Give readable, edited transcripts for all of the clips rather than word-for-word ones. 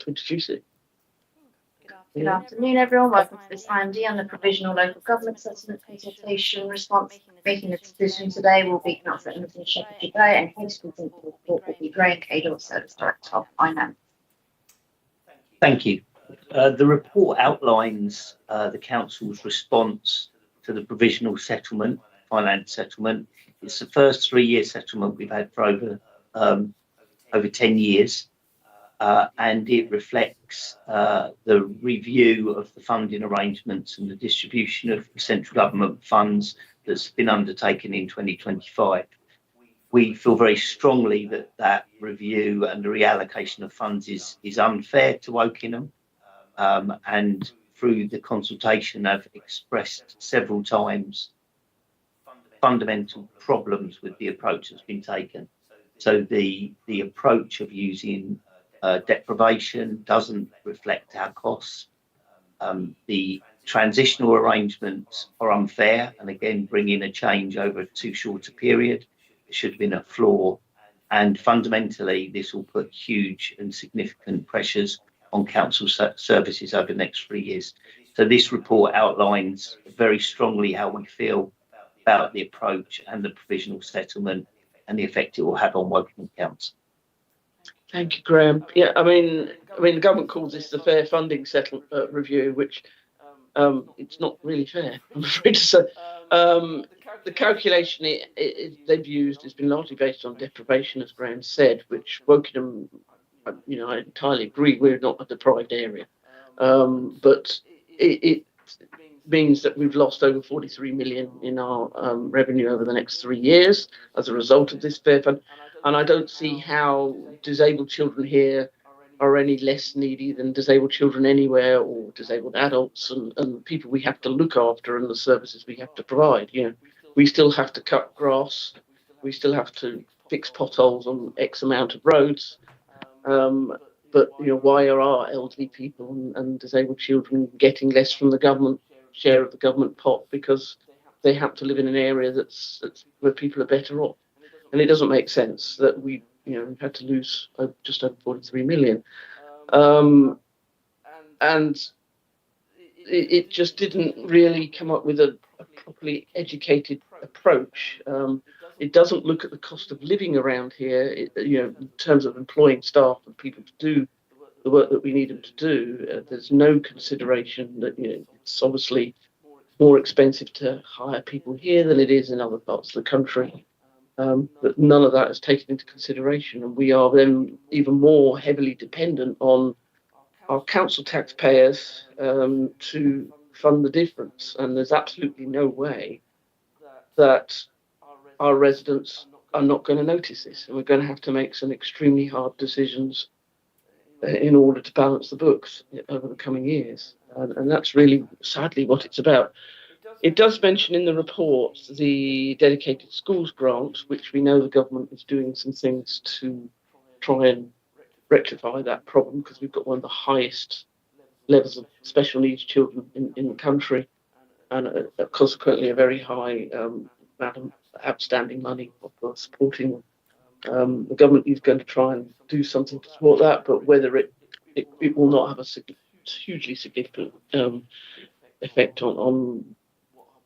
to introduce it. Good afternoon, everyone. Welcome to this IEMD on the Provisional Local Government Settlement Consultation response. Making a decision today will be Councillor Emerson Shepherd Bay, and his report will be Graham Cadle, Service Director of Finance. Thank you. The report outlines the Council's response to the provisional settlement, finance settlement. It's the first 3-year settlement we've had for over 10 years, and it reflects the review of the funding arrangements and the distribution of central government funds that's been undertaken in 2025. We feel very strongly that that review and the reallocation of funds is unfair to Wokingham, and through the consultation have expressed several times fundamental problems with the approach that's been taken. So the approach of using deprivation doesn't reflect our costs. The transitional arrangements are unfair, and again bringing a change over too short a period. It should have been a floor, and fundamentally this will put huge and significant pressures on council services over the next 3 years. So this report outlines very strongly how we feel about the approach and the provisional settlement and the effect it will have on Wokingham Council. Thank you, Graham. Yeah, I mean, the government calls this the fair funding settlement review, which it's not really fair, I'm afraid to say. The calculation they've used has been largely based on deprivation, as Graham said, which Wokingham, I entirely agree, we're not a deprived area. But it means that we've lost over 43 million in our revenue over the next 3 years as a result of this fair fund. And I don't see how disabled children here are any less needy than disabled children anywhere, or disabled adults and people we have to look after and the services we have to provide. We still have to cut grass, we still have to fix potholes on X amount of roads. But why are our elderly people and disabled children getting less from the government share of the government pot? Because they have to live in an area that's where people are better off. And it doesn't make sense that we've had to lose just over 43 million. And it just didn't really come up with a properly educated approach. It doesn't look at the cost of living around here, in terms of employing staff and people to do the work that we need them to do. There's no consideration that it's obviously more expensive to hire people here than it is in other parts of the country. But none of that is taken into consideration, and we are then even more heavily dependent on our council taxpayers to fund the difference. And there's absolutely no way that our residents are not going to notice this, and we're going to have to make some extremely hard decisions in order to balance the books over the coming years. And that's really sadly what it's about. It does mention in the report the dedicated schools grant, which we know the government is doing some things to try and rectify that problem, because we've got one of the highest levels of special needs children in the country, and consequently a very high amount of outstanding money for supporting them. The government is going to try and do something to support that, but whether it will not have a hugely significant effect on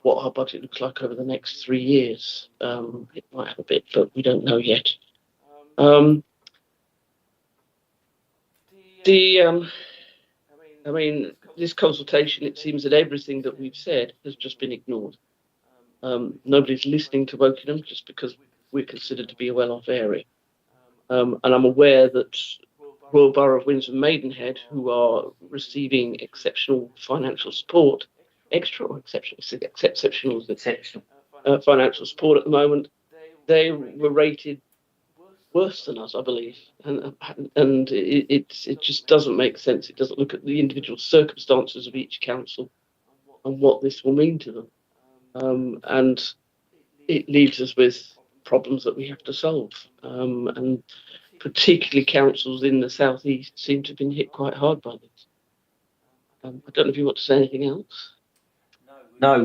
what our budget looks like over the next 3 years. It might have a bit, but we don't know yet. This consultation, it seems that everything that we've said has just been ignored. Nobody's listening to Wokingham just because we're considered to be a well-off area. And I'm aware that Royal Borough of Windsor and Maidenhead, who are receiving exceptional financial support, exceptional financial support at the moment, they were rated worse than us, I believe, and it just doesn't make sense. It doesn't look at the individual circumstances of each council and what this will mean to them, and it leaves us with problems that we have to solve, and particularly councils in the southeast seem to have been hit quite hard by this. I don't know if you want to say anything else. No,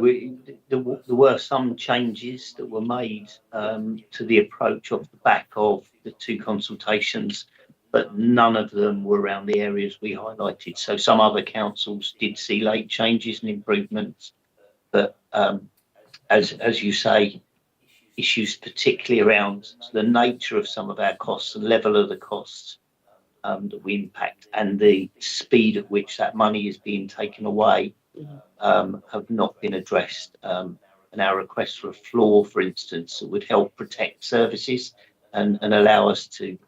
there were some changes that were made to the approach off the back of the 2 consultations but none of them were around the areas we highlighted. So some other councils did see late changes and improvements, but as you say, issues particularly around the nature of some of our costs, the level of the costs that we impact, and the speed at which that money is being taken away have not been addressed. And our request for a floor, for instance, that would help protect services and allow us to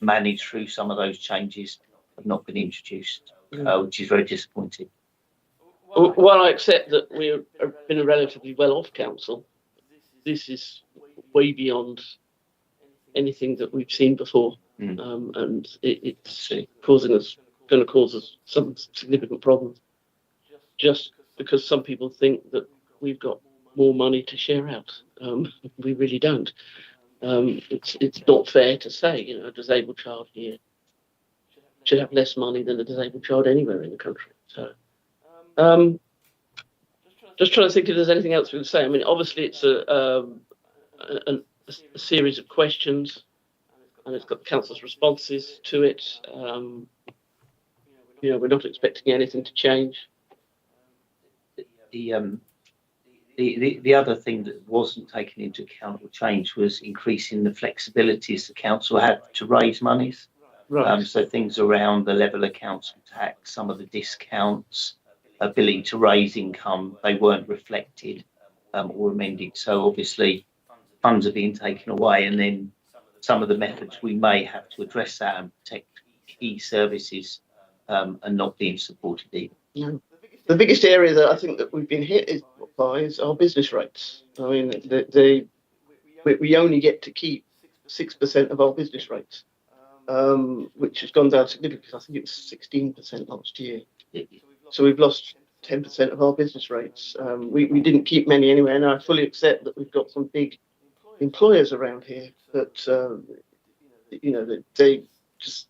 manage through some of those changes have not been introduced, which is very disappointing. While I accept that we've been a relatively well-off council, this is way beyond anything that we've seen before, and it's going to cause us some significant problems, just because some people think that we've got more money to share out. We really don't. It's not fair to say, you know, a disabled child here should have less money than a disabled child anywhere in the country. So, just trying to think if there's anything else we would say. I mean, obviously it's a series of questions, and it's got the council's responses to it. You know, we're not expecting anything to change. The other thing that wasn't taken into account or changed was increasing the flexibilities the council had to raise monies. Right. So things around the level of council tax, some of the discounts, ability to raise income, they weren't reflected or amended. So obviously funds are being taken away, and then some of the methods we may have to address that and protect key services are not being supported either. No. The biggest area that I think that we've been hit by is our business rates. I mean, we only get to keep 6% of our business rates, which has gone down significantly. I think it was 16% last year. So we've lost 10% of our business rates. We didn't keep many anyway, and I fully accept that we've got some big employers around here that, you know, that they just,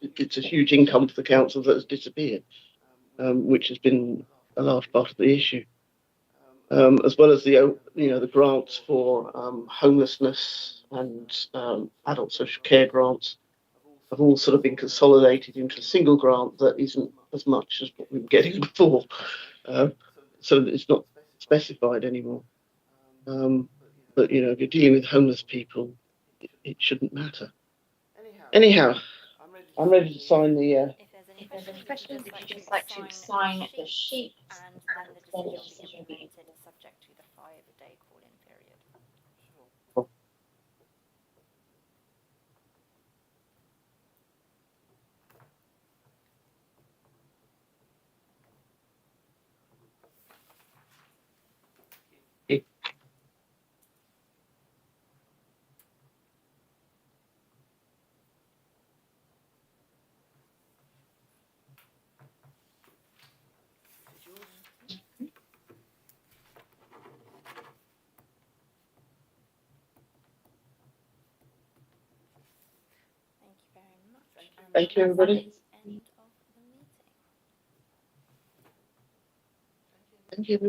it's a huge income for the council that has disappeared, which has been a large part of the issue, as well as the grants for homelessness and adult social care grants have all sort of been consolidated into a single grant that isn't as much as what we were getting before, so that it's not specified anymore. But you know, if you're dealing with homeless people, it shouldn't matter. Anyhow, I'm ready to sign the. If there's any questions, if you'd just like to sign the sheet, and then your decision will be subject to the 5-day call-in period. Thank you, everybody. End of the meeting. Thank you, everybody.